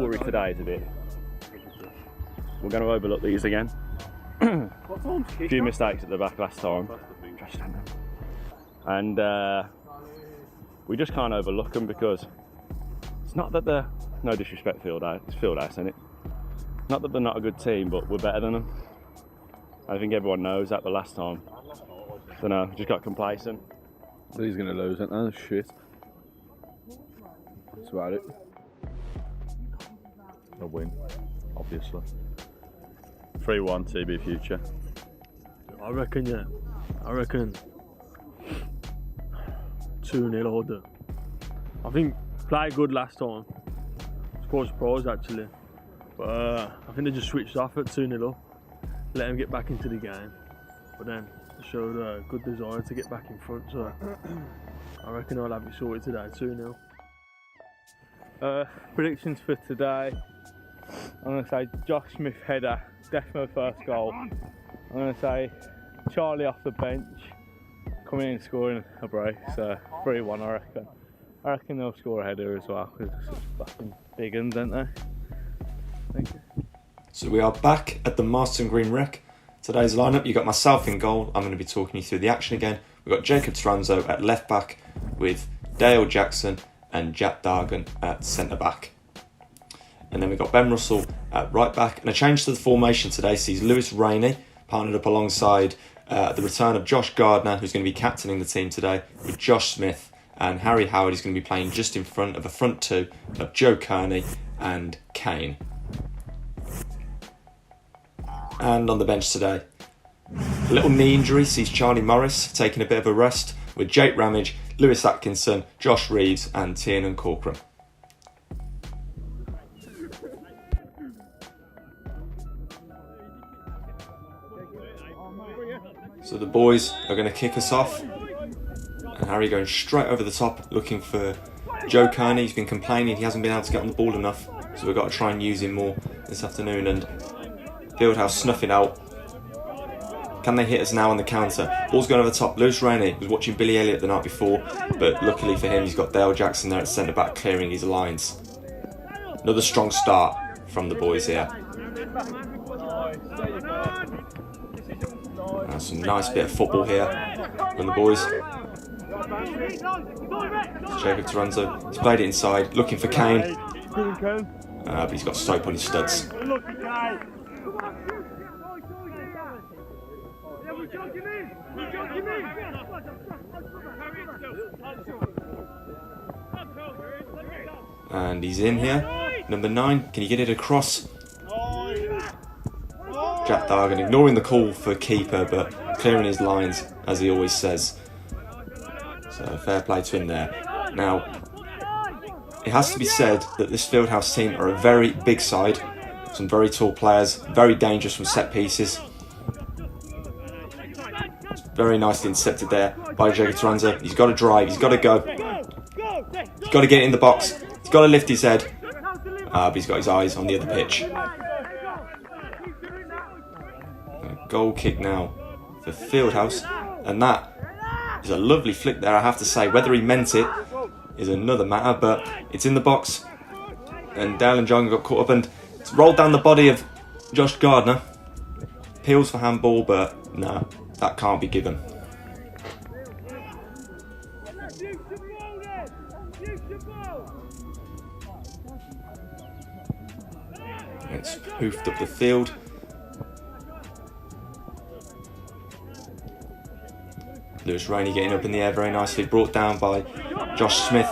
worry today is a bit. We're going to overlook these again. A few mistakes at the back last time. And we just can't overlook them because it's not that they're, no disrespect Fieldhouse, it's Fieldhouse, isn't it? Not that they're not a good team, but we're better than them. I think everyone knows that, but last time, I don't know, just got complacent. He's going to lose, ain't they? Shit. That's about it. A win, obviously. 3-1 TB future. I reckon 2-0 order. I think played good last time. I was quite surprised actually. But I think they just switched off at 2-0 up. Let them get back into the game. But then they showed a good desire to get back in front. So I reckon I'll have it sorted today, 2-0. Predictions for today. I'm going to say Josh Smith header, definitely first goal. I'm going to say Charlie off the bench, coming in and scoring a brace, 3-1 I reckon. I reckon they'll score a header as well, because they're such fucking big uns, aren't they? Thank you. So we are back at the Marston Green Rec. Today's lineup, you got myself in goal. I'm going to be talking you through the action again. We've got Jacob Taranzo at left back with Dale Jackson and Jack Dargan at centre back. And then we've got Ben Russell at right back. And a change to the formation today sees Lewis Rainey partnered up alongside the return of Josh Gardner, who's going to be captaining the team today, with Josh Smith, and Harry Howard is going to be playing just in front of a front two of Joe Kearney and Kane. And on the bench today, a little knee injury sees Charlie Morris taking a bit of a rest, with Jake Ramage, Lewis Atkinson, Josh Reeves and Tiernan Corcoran. So the boys are going to kick us off, and Harry going straight over the top looking for Joe Kearney. He's been complaining he hasn't been able to get on the ball enough, so we've got to try and use him more this afternoon. And Fieldhouse snuffing out. Can they hit us now on the counter? Ball's going over the top. Lewis Rainey was watching Billy Elliott the night before, but luckily for him he's got Dale Jackson there at centre back clearing his lines. Another strong start from the boys here. Some nice bit of football here from the boys. Jacob Taranzo, he's played it inside, looking for Kane, but he's got soap on his studs. And he's in here, number 9, can you get it across? Jack Dargan ignoring the call for keeper, but clearing his lines as he always says. So fair play to him there. Now, it has to be said that this Fieldhouse team are a very big side. Some very tall players, very dangerous from set pieces. Very nicely intercepted there by Jacob Taranzo. He's got to drive, he's got to go. He's got to get in the box. He's got to lift his head. But he's got his eyes on the other pitch. Goal kick now for Fieldhouse, and that is a lovely flick there, I have to say. Whether he meant it is another matter, but it's in the box, and Dale and John got caught up, and it's rolled down the body of Josh Gardner. Appeals for handball, but no, that can't be given. It's hoofed up the field. Lewis Rainey getting up in the air very nicely, brought down by Josh Smith.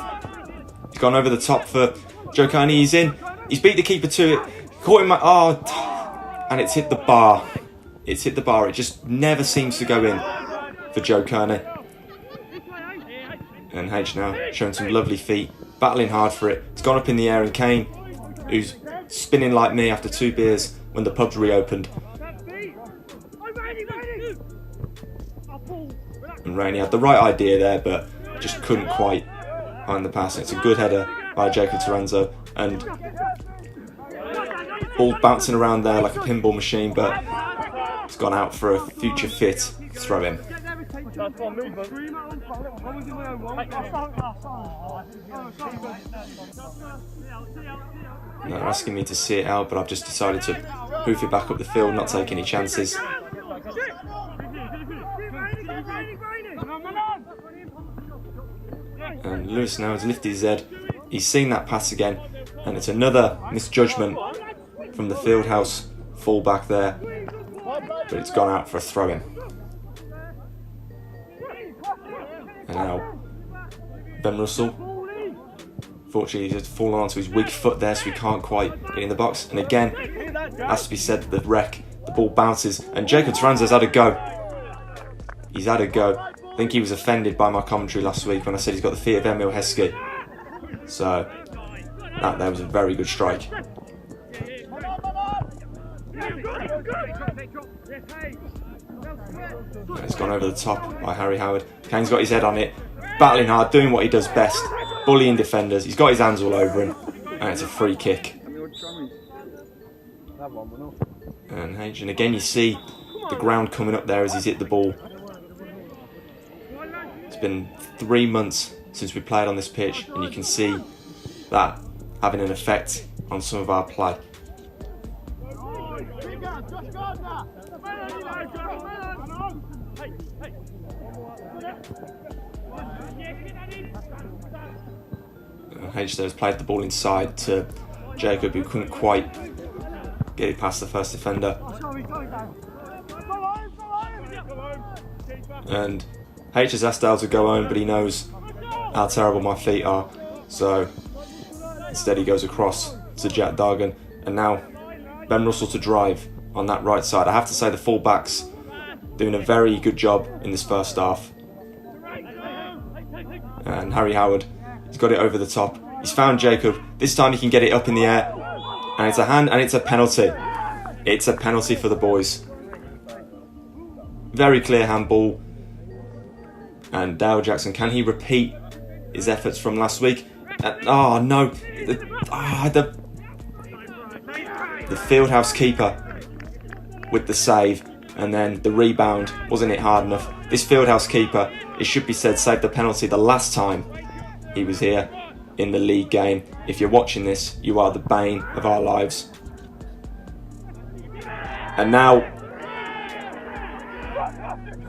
He's gone over the top for Joe Kearney. He's in. He's beat the keeper to it. Caught him. And it's hit the bar. It's hit the bar. It just never seems to go in for Joe Kearney. And H now showing some lovely feet, battling hard for it. It's gone up in the air, and Kane, who's spinning like me after 2 beers when the pubs reopened. And Rainey had the right idea there, but just couldn't quite find the pass. It's a good header by Jacob Taranzo, and ball bouncing around there like a pinball machine, but it's gone out for a future fit throw in. They're asking me to see it out, but I've just decided to hoof it back up the field, not take any chances. And Lewis now has lifted his head. He's seen that pass again, and it's another misjudgment from the Fieldhouse fullback there, but it's gone out for a throw-in. And now Ben Russell, fortunately he's just fallen onto his weak foot there, so he can't quite get in the box. And again, it has to be said that the wreck, the ball bounces, and Jacob Tranzo's had a go. He's had a go. I think he was offended by my commentary last week when I said he's got the feet of Emil Heskey. So that there was a very good strike. It's gone over the top by Harry Howard. Kane's got his head on it, battling hard, doing what he does best, bullying defenders. He's got his hands all over him, and it's a free kick. And again you see the ground coming up there as he's hit the ball. It's been 3 months since we played on this pitch, and you can see that having an effect on some of our play. H there has played the ball inside to Jacob, who couldn't quite get it past the first defender. And H has asked Dale to go home, but he knows how terrible my feet are, so instead he goes across to Jack Dargan, and now Ben Russell to drive on that right side. I have to say the full-backs doing a very good job in this first half. And Harry Howard, he's got it over the top. He's found Jacob. This time he can get it up in the air, and it's a hand, and it's a penalty. It's a penalty for the boys. Very clear handball. And Dale Jackson, can he repeat his efforts from last week? Oh no, the Fieldhouse keeper with the save, and then the rebound wasn't it hard enough. This Fieldhouse keeper, it should be said, saved the penalty the last time he was here in the league game. If you're watching this, you are the bane of our lives. And now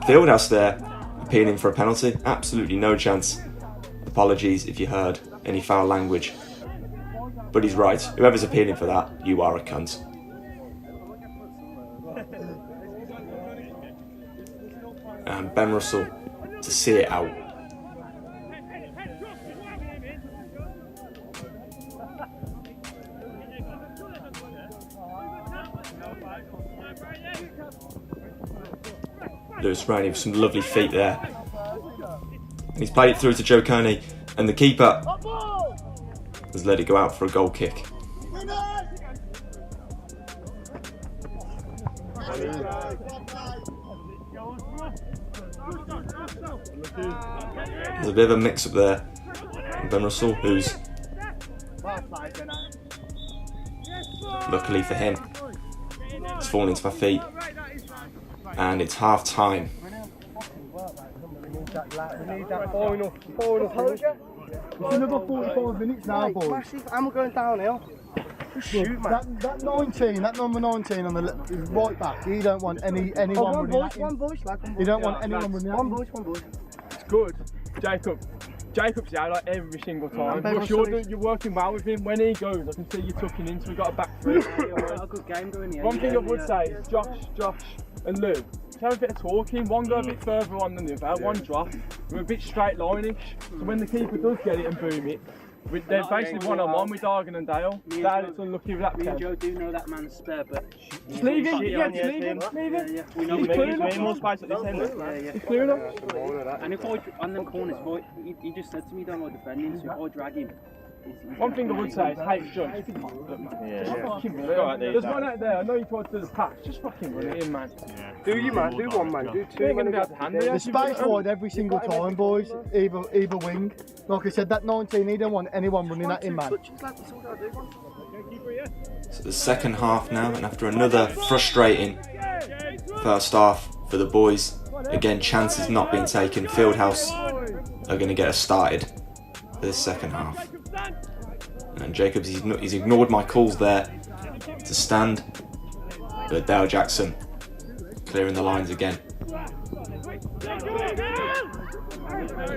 Fieldhouse there appealing for a penalty. Absolutely no chance. Apologies if you heard any foul language, but he's right. Whoever's appealing for that, you are a cunt. And Ben Russell to see it out. Lewis Rainey with some lovely feet there. And he's played it through to Joe Kearney, and the keeper has let it go out for a goal kick. There's a bit of a mix up there. And Ben Russell, who's luckily for him, it's fallen into my feet. And it's half time. It's another 45 minutes now, boys. Massive, and we're going downhill. Shoot, man. That 19, that number 19 on the left, is right back. He don't want anyone running at him. One voice, lad. He don't want anyone running at him. One voice. It's good. Jacob's there like every single time. But you're working well with him. When he goes, I can see you tucking in, so we got a back three. A good game going here. One thing I would say is Josh and Lou, let's have a bit of talking. One go a bit further on than the other, one drop. We're a bit straight line-ish. So when the keeper does get it and boom it, they're basically one-on-one with Dargan and Dale. Dale, it's unlucky with that. Me and Joe do know that man's spare, but just leave him. Yeah, just leave him. We know he's clear way more enough. space at this end. He's clear enough. And if I on them corners, he just said to me, don't like defending, so if I drag him. One thing I would say is, hey, John, just be confident, man. Just fucking run it. There's one out there, I know you tried to do the pass, just fucking run it in, man. Do you, man? Do one, man. Do two. You're going to be able to handle it. The space wide every single time, boys. Either wing. Like I said, that 19, he don't want anyone running at him, man. So the second half now, and after another frustrating first half for the boys, again, chances not being taken. Fieldhouse are going to get us started for this second half. And Jacobs, he's ignored my calls there to stand. But Dale Jackson clearing the lines again.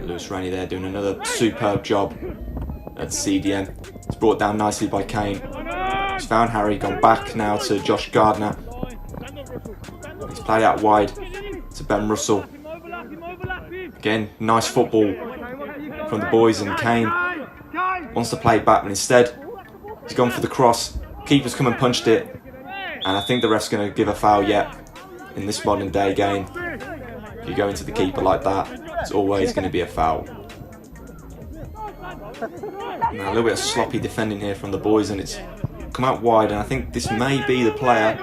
Lewis Rennie there doing another superb job at CDM. It's brought down nicely by Kane. He's found Harry, gone back now to Josh Gardner. He's played out wide to Ben Russell. Again, nice football from the boys, and Kane wants to play it back, but instead he's gone for the cross. Keeper's come and punched it, and I think the ref's going to give a foul yet. In this modern day game, if you go into the keeper like that, it's always going to be a foul. Now a little bit of sloppy defending here from the boys, and it's come out wide, and I think this may be the player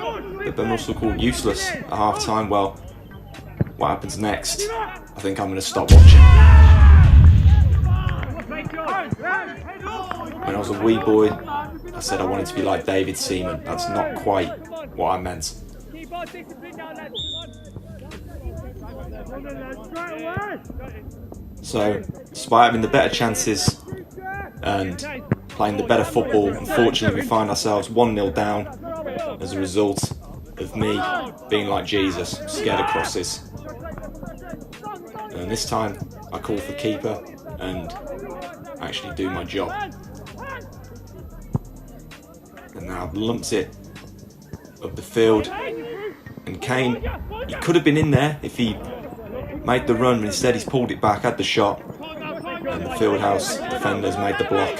that Ben Russell called useless at half time. Well, what happens next? I think I'm going to stop watching. When I was a wee boy, I said I wanted to be like David Seaman. That's not quite what I meant. So, despite having the better chances and playing the better football, unfortunately we find ourselves 1-0 down as a result of me being like Jesus, scared of crosses. And this time I call for keeper and actually do my job. And now lumps it up the field, and Kane, he could have been in there if he made the run, but instead he's pulled it back, had the shot, and the Fieldhouse defenders made the block.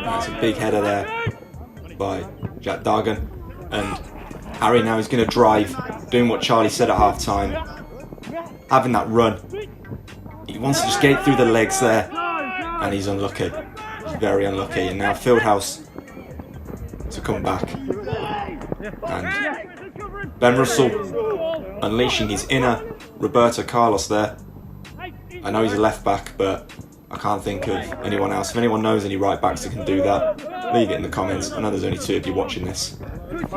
That's a big header there by Jack Dargan, and Harry now is going to drive, doing what Charlie said at half time, having that run. He wants to just get it through the legs there, and he's unlucky. He's very unlucky, and now Fieldhouse to come back. And Ben Russell unleashing his inner Roberto Carlos there. I know he's a left back, but I can't think of anyone else. If anyone knows any right backs that can do that, leave it in the comments. I know there's only 2 of you watching this. You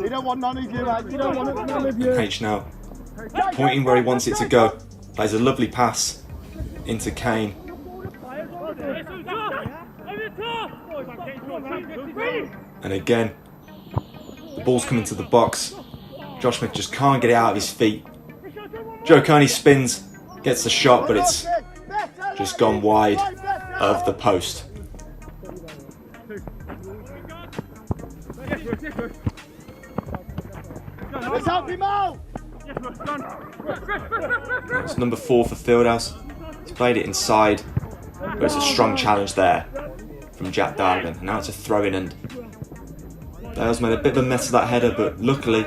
don't want none of you, mate. You don't want none of you. H now pointing where he wants it to go. Plays a lovely pass into Kane. And again, the ball's coming to the box. Josh Smith just can't get it out of his feet. Joe Kearney spins, gets the shot, but it's just gone wide of the post. Let's help him out! It's number 4 for Fieldhouse. He's played it inside, but it's a strong challenge there from Jack Dargan. And now it's a throw-in, and Dale's made a bit of a mess of that header, but luckily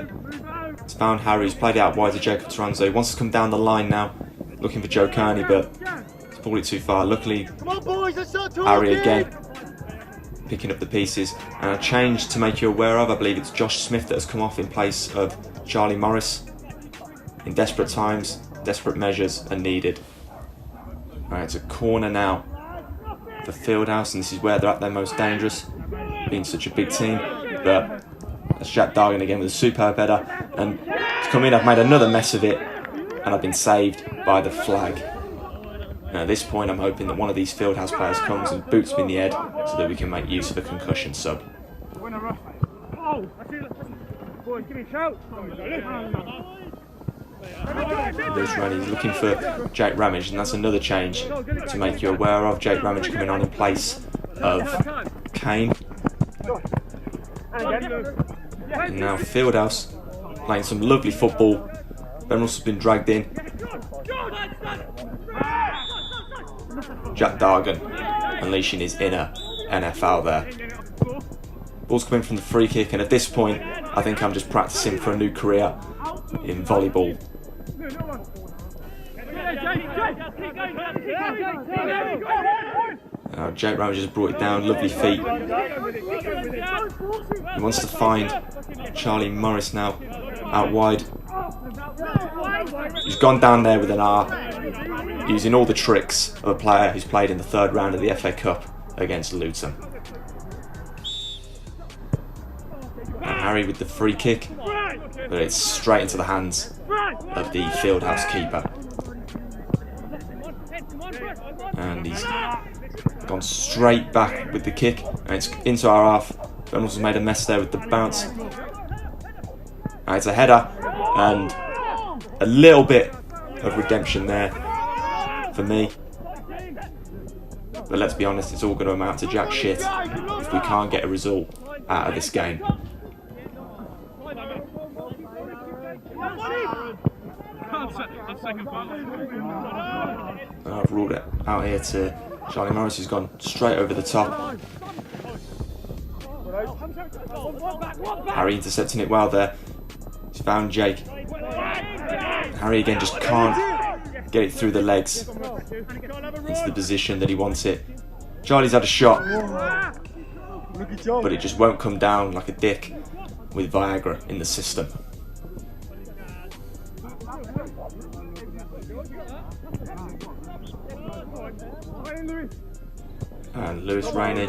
it's found Harry. He's played it out wide to Jacob Taranzo. He wants to come down the line now, looking for Joe Kearney, but he's pulled it too far. Luckily, Harry again picking up the pieces, and a change to make you aware of. I believe it's Josh Smith that has come off in place of Charlie Morris. In desperate times, desperate measures are needed. Right, it's a corner now for Fieldhouse, and this is where they're at their most dangerous, being such a big team. But that's Jack Dargan again with a superb header, and to come in, I've made another mess of it, and I've been saved by the flag. Now at this point, I'm hoping that one of these Fieldhouse players comes and boots me in the head so that we can make use of a concussion sub. Lewis Rennie's looking for Jake Ramage, and that's another change to make you aware of. Jake Ramage coming on in place of Kane. And now Fieldhouse playing some lovely football. Ben Russell's been dragged in. Jack Dargan unleashing his inner NFL there. Ball's coming from the free kick, and at this point I think I'm just practicing for a new career in volleyball. Jake Ramage just brought it down, lovely feet. He wants to find Charlie Morris now, out wide. He's gone down there with an R, using all the tricks of a player who's played in the 3rd round of the FA Cup against Luton. And Harry with the free kick, but it's straight into the hands of the Fieldhouse keeper. And he's gone straight back with the kick, and it's into our half. Reynolds has made a mess there with the bounce. And it's a header, and a little bit of redemption there for me. But let's be honest, it's all going to amount to jack shit if we can't get a result out of this game. I've ruled it out here to Charlie Morris, who's gone straight over the top. Harry intercepting it well there. He's found Jake. Harry again just can't get it through the legs into the position that he wants it. Charlie's had a shot, but it just won't come down like a dick with Viagra in the system. And Lewis Rainey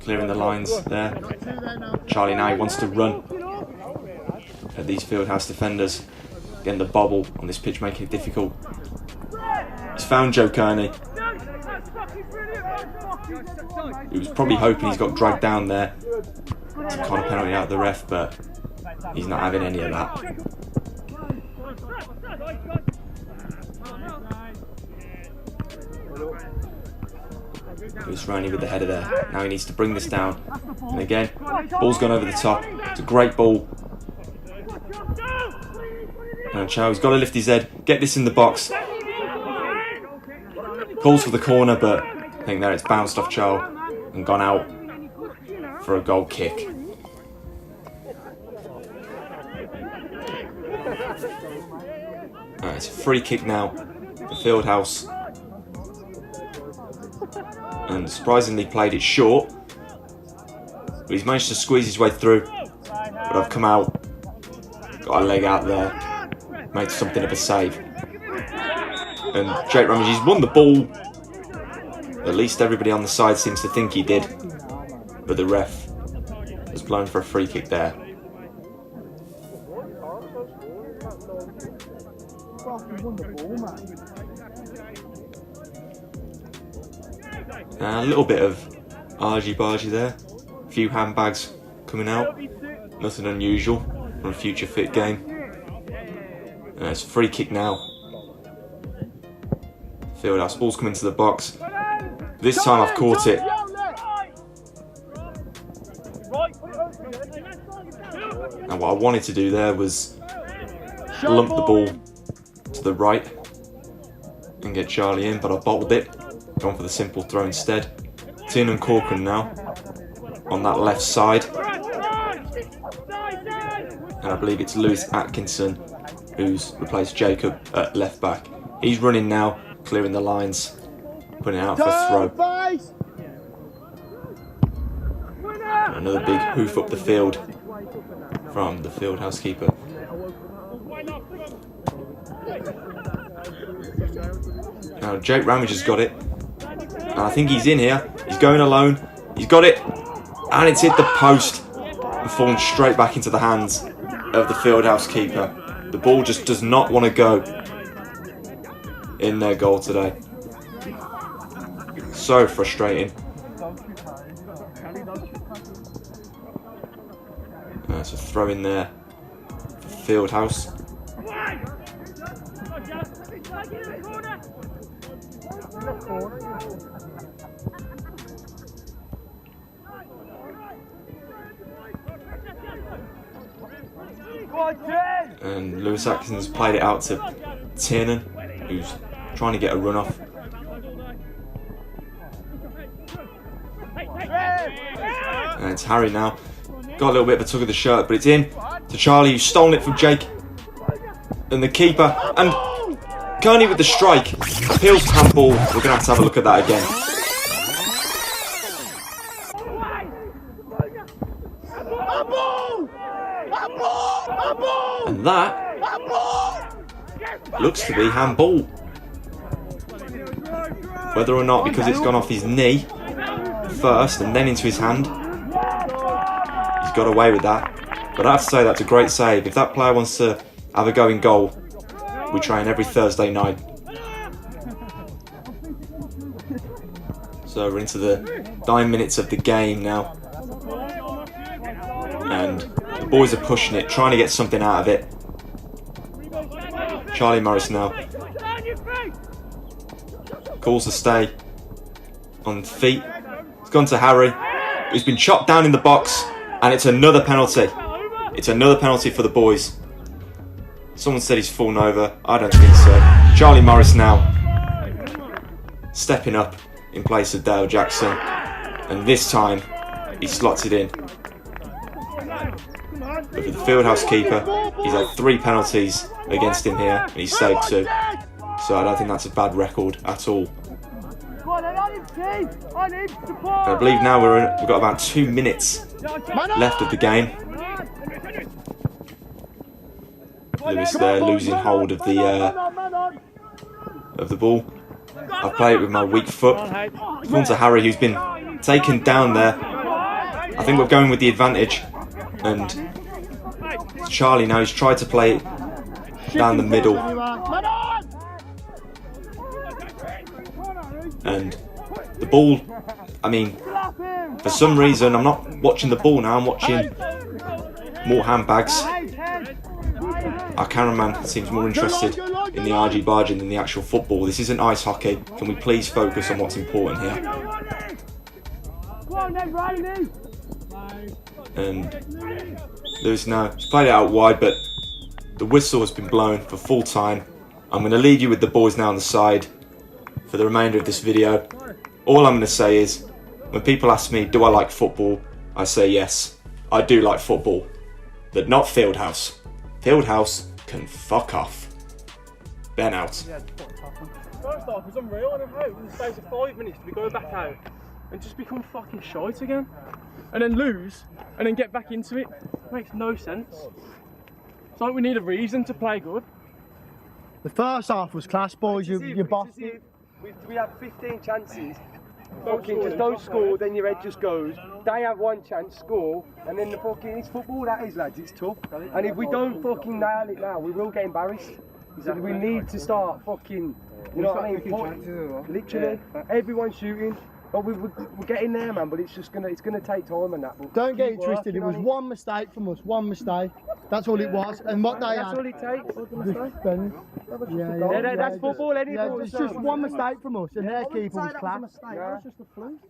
clearing the lines there. Charlie now wants to run at these Fieldhouse defenders. Again, the bobble on this pitch making it difficult. He's found Joe Kearney. He was probably hoping he's got dragged down there to call a penalty out of the ref, but he's not having any of that. Lewis Rainey with the header there. Now he needs to bring this down. And again, ball's gone over the top. It's a great ball. And Chow's got to lift his head, get this in the box. Calls for the corner, but I think there it's bounced off Chow and gone out for a goal kick. It's a free kick now for Fieldhouse. And surprisingly played it short, but he's managed to squeeze his way through. But I've come out, got a leg out there, made something of a save. And Jake Ramage, he's won the ball. At least everybody on the side seems to think he did, but the ref has blown for a free kick there. A little bit of argy-bargy there. A few handbags coming out. Nothing unusual from a future fit game. It's a free kick now. Fieldhouse ball's coming to the box. This time I've caught it. And what I wanted to do there was lump the ball to the right and get Charlie in, but I bottled it. Gone for the simple throw instead. Tiernan Corcoran now on that left side. And I believe it's Lewis Atkinson who's replaced Jacob at left back. He's running now, clearing the lines, putting it out for a throw. And another big hoof up the field from the Fieldhouse keeper. Now Jake Ramage has got it. And I think he's in here. He's going alone. He's got it. And it's hit the post and fallen straight back into the hands of the Fieldhouse keeper. The ball just does not want to go in their goal today. So frustrating. It's a throw in there for Fieldhouse. And Lewis Atkinson's played it out to Tiernan, who's trying to get a run off. And it's Harry now. Got a little bit of a tug of the shirt, but it's in to Charlie, who's stolen it from Jake. And the keeper, and Kearney with the strike. Appeals handball. We're going to have a look at that again. And that looks to be handball. Whether or not because it's gone off his knee first and then into his hand, he's got away with that. But I have to say that's a great save. If that player wants to have a go in goal, we train every Thursday night. So we're into the 9 minutes of the game now. And the boys are pushing it, trying to get something out of it. Charlie Morris now calls to stay on feet. It's gone to Harry, who's been chopped down in the box, and it's another penalty. It's another penalty for the boys. Someone said he's fallen over. I don't think so. Charlie Morris now stepping up in place of Dale Jackson, and this time he slots it in. But for the Fieldhouse keeper, he's had 3 penalties against him here, and he's saved 2. So I don't think that's a bad record at all. And I believe now we've got about 2 minutes left of the game. Lewis there losing hold of the ball. I play it with my weak foot. It's gone to Harry, who's been taken down there. I think we're going with the advantage. And Charlie now, he's tried to play it down the middle. And the ball, I mean, for some reason, I'm not watching the ball now, I'm watching more handbags. Our cameraman seems more interested in the argy-barging than the actual football. This isn't ice hockey. Can we please focus on what's important here? And Lewis now, he's played it out wide, but the whistle has been blown for full time. I'm going to leave you with the boys now on the side for the remainder of this video. All I'm going to say is, when people ask me, do I like football? I say yes, I do like football, but not Fieldhouse. Fieldhouse can fuck off. Ben out. First off, it's unreal, and how in the space of 5 minutes we go back out and just become fucking shite again, and then lose, and then get back into it. Makes no sense. It's like we need a reason to play good. The first half was class, boys. You bossed it. We have 15 chances. Fucking just don't score, then your head just goes. They have 1 chance, score, and then the fucking, it's football that is, lads, it's tough. And if we don't fucking nail it now, we will get embarrassed. So we need to start fucking, you know what I mean? Literally, everyone's shooting. But we're getting there, man. But it's gonna take time and that. But don't get it twisted. It was 1 mistake from us. 1 mistake. That's all it was. And what they that's had. all it takes. That's football. Yeah, it's just 1 mistake from us, and their keeper was class. That was just a fluke.